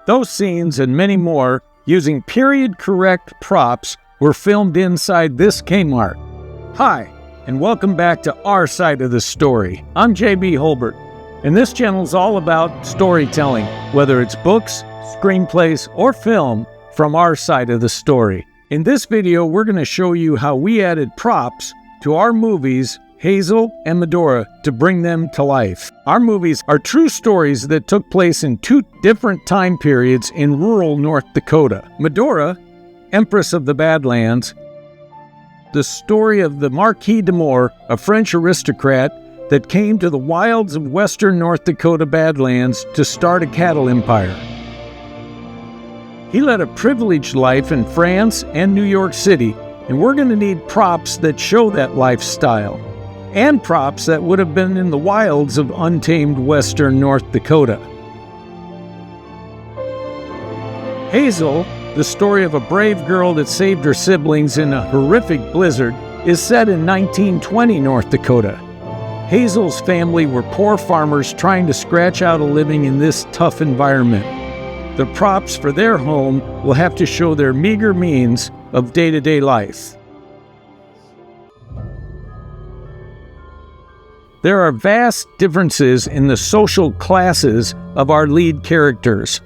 Those scenes and many more, using period-correct props, were filmed inside this Kmart. Hi, and welcome back to Our Side of the Story. I'm JB Holbert, and this channel is all about storytelling, whether it's books, screenplays, or film from our side of the story. In this video, we're going to show you how we added props to our movies, Hazel and Medora, to bring them to life. Our movies are true stories that took place in two different time periods in rural North Dakota. Medora, Empress of the Badlands, the story of the Marquis de Moore, a French aristocrat that came to the wilds of western North Dakota Badlands to start a cattle empire. He led a privileged life in France and New York City, and we're going to need props that show that lifestyle, and props that would have been in the wilds of untamed western North Dakota. Hazel, the story of a brave girl that saved her siblings in a horrific blizzard, is set in 1920 North Dakota. Hazel's family were poor farmers trying to scratch out a living in this tough environment. The props for their home will have to show their meager means of day-to-day life. There are vast differences in the social classes of our lead characters.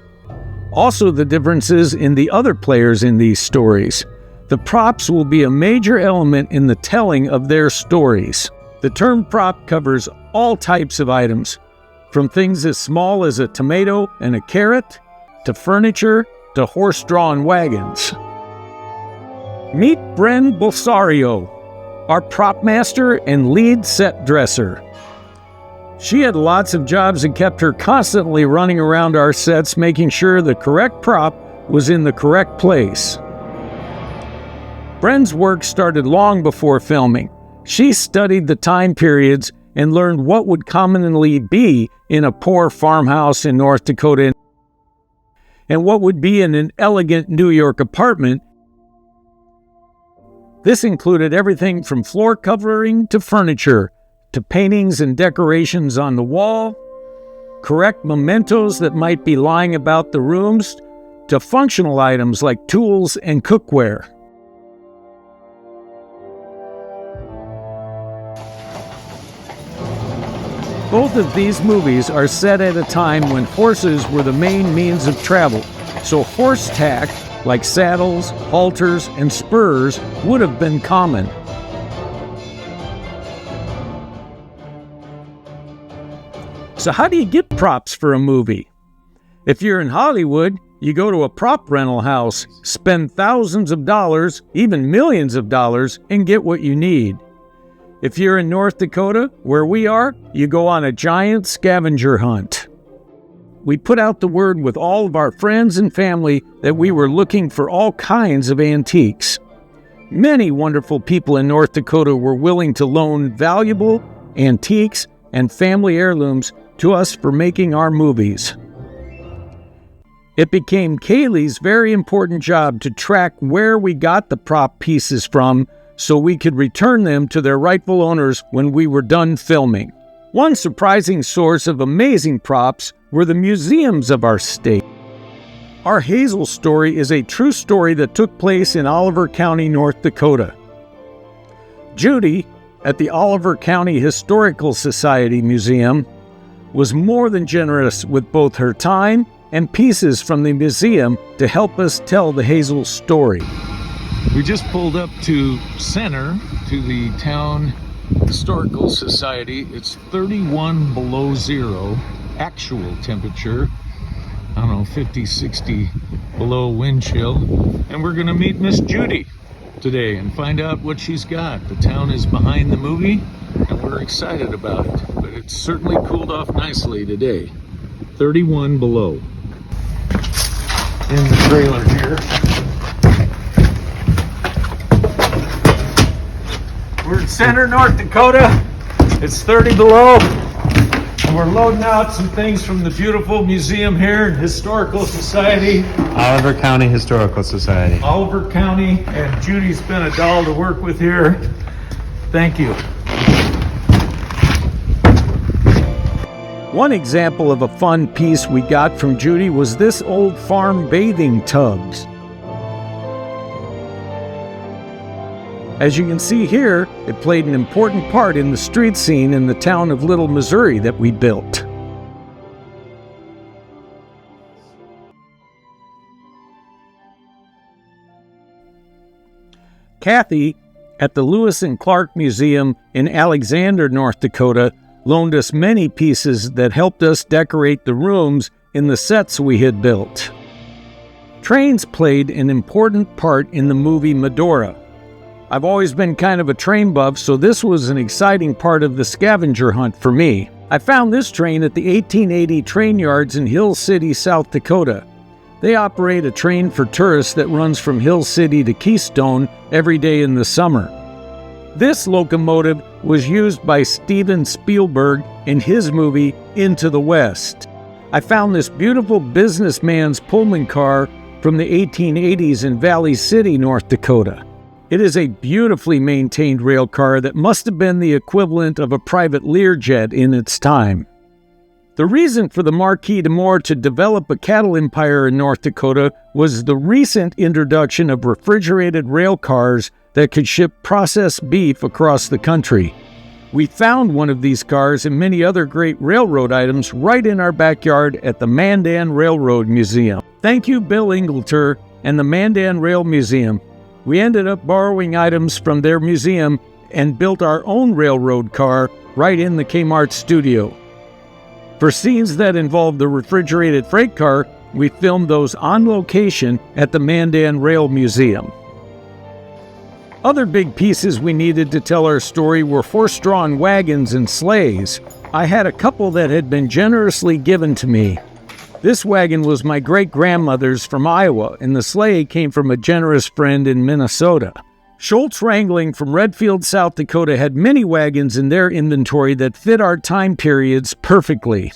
Also, the differences in the other players in these stories. The props will be a major element in the telling of their stories. The term prop covers all types of items, from things as small as a tomato and a carrot, to furniture, to horse-drawn wagons. Meet Bren Bolsario, our prop master and lead set dresser. She had lots of jobs and kept her constantly running around our sets, making sure the correct prop was in the correct place. Bren's work started long before filming. She studied the time periods and learned what would commonly be in a poor farmhouse in North Dakota and what would be in an elegant New York apartment. This included everything from floor covering to furniture, to paintings and decorations on the wall, correct mementos that might be lying about the rooms, to functional items like tools and cookware. Both of these movies are set at a time when horses were the main means of travel, so horse tack, like saddles, halters, and spurs, would have been common. So how do you get props for a movie? If you're in Hollywood, you go to a prop rental house, spend thousands of dollars, even millions of dollars, and get what you need. If you're in North Dakota, where we are, you go on a giant scavenger hunt. We put out the word with all of our friends and family that we were looking for all kinds of antiques. Many wonderful people in North Dakota were willing to loan valuable antiques and family heirlooms to us for making our movies. It became Kaylee's very important job to track where we got the prop pieces from so we could return them to their rightful owners when we were done filming. One surprising source of amazing props were the museums of our state. Our Hazel story is a true story that took place in Oliver County, North Dakota. Judy, at the Oliver County Historical Society Museum, was more than generous with both her time and pieces from the museum to help us tell the Hazel story. We just pulled up to center, to the town Historical Society. It's 31 below zero, actual temperature. I don't know, 50, 60 below wind chill. And we're gonna meet Miss Judy today and find out what she's got. The town is behind the movie and we're excited about it, but it's certainly cooled off nicely today. 31 below. In the trailer here. We're in center North Dakota. It's 30 below. And we're loading out some things from the beautiful museum here, Historical Society. Oliver County Historical Society. Oliver County, and Judy's been a doll to work with here. Thank you. One example of a fun piece we got from Judy was this old farm bathing tubs. As you can see here, it played an important part in the street scene in the town of Little, Missouri that we built. Kathy, at the Lewis and Clark Museum in Alexander, North Dakota, loaned us many pieces that helped us decorate the rooms in the sets we had built. Trains played an important part in the movie Medora. I've always been kind of a train buff, so this was an exciting part of the scavenger hunt for me. I found this train at the 1880 train yards in Hill City, South Dakota. They operate a train for tourists that runs from Hill City to Keystone every day in the summer. This locomotive was used by Steven Spielberg in his movie Into the West. I found this beautiful businessman's Pullman car from the 1880s in Valley City, North Dakota. It is a beautifully maintained rail car that must have been the equivalent of a private Learjet in its time. The reason for the Marquis de Moore to develop a cattle empire in North Dakota was the recent introduction of refrigerated rail cars that could ship processed beef across the country. We found one of these cars and many other great railroad items right in our backyard at the Mandan Railroad Museum. Thank you, Bill Ingleter and the Mandan Rail Museum. We ended up borrowing items from their museum and built our own railroad car right in the Kmart studio. For scenes that involved the refrigerated freight car, we filmed those on location at the Mandan Rail Museum. Other big pieces we needed to tell our story were horse-drawn wagons and sleighs. I had a couple that had been generously given to me. This wagon was my great-grandmother's from Iowa, and the sleigh came from a generous friend in Minnesota. Schultz Wrangling from Redfield, South Dakota had many wagons in their inventory that fit our time periods perfectly.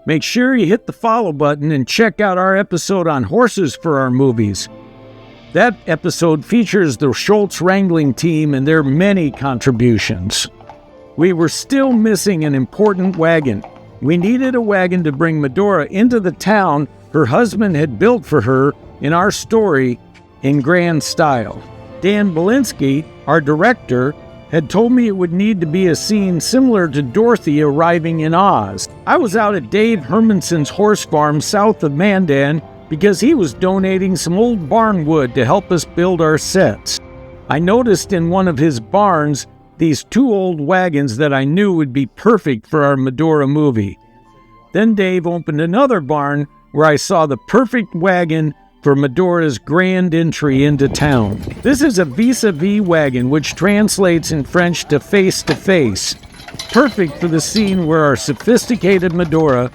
Make sure you hit the follow button and check out our episode on horses for our movies. That episode features the Schultz Wrangling team and their many contributions. We were still missing an important wagon. We needed a wagon to bring Medora into the town her husband had built for her in our story in grand style. Dan Belinsky, our director, had told me it would need to be a scene similar to Dorothy arriving in Oz. I was out at Dave Hermanson's horse farm south of Mandan because he was donating some old barn wood to help us build our sets. I noticed in one of his barns these two old wagons that I knew would be perfect for our Medora movie. Then Dave opened another barn where I saw the perfect wagon for Medora's grand entry into town. This is a vis-a-vis wagon, which translates in French to face, perfect for the scene where our sophisticated Medora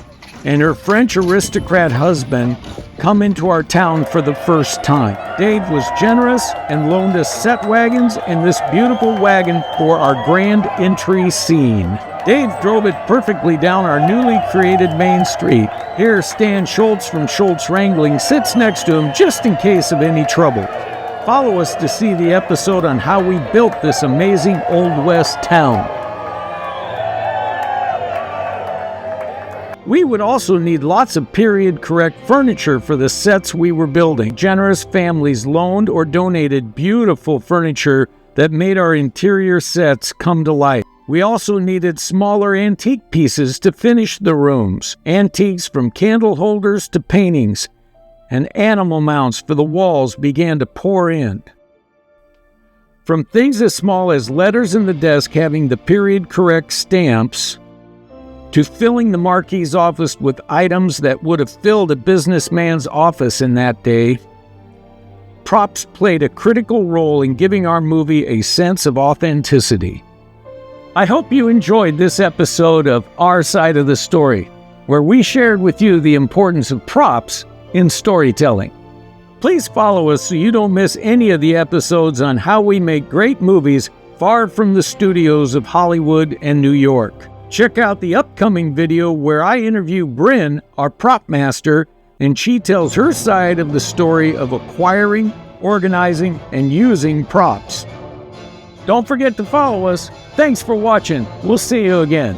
and her French aristocrat husband come into our town for the first time. Dave was generous and loaned us set wagons and this beautiful wagon for our grand entry scene. Dave drove it perfectly down our newly created main street. Here, Stan Schultz from Schultz Wrangling sits next to him just in case of any trouble. Follow us to see the episode on how we built this amazing Old West town. We would also need lots of period-correct furniture for the sets we were building. Generous families loaned or donated beautiful furniture that made our interior sets come to life. We also needed smaller antique pieces to finish the rooms. Antiques from candle holders to paintings, and animal mounts for the walls began to pour in. From things as small as letters in the desk having the period-correct stamps, to filling the Marquis's office with items that would have filled a businessman's office in that day, props played a critical role in giving our movie a sense of authenticity. I hope you enjoyed this episode of Our Side of the Story, where we shared with you the importance of props in storytelling. Please follow us so you don't miss any of the episodes on how we make great movies far from the studios of Hollywood and New York. Check out the upcoming video where I interview Bryn, our prop master, and she tells her side of the story of acquiring, organizing, and using props. Don't forget to follow us. Thanks for watching. We'll see you again.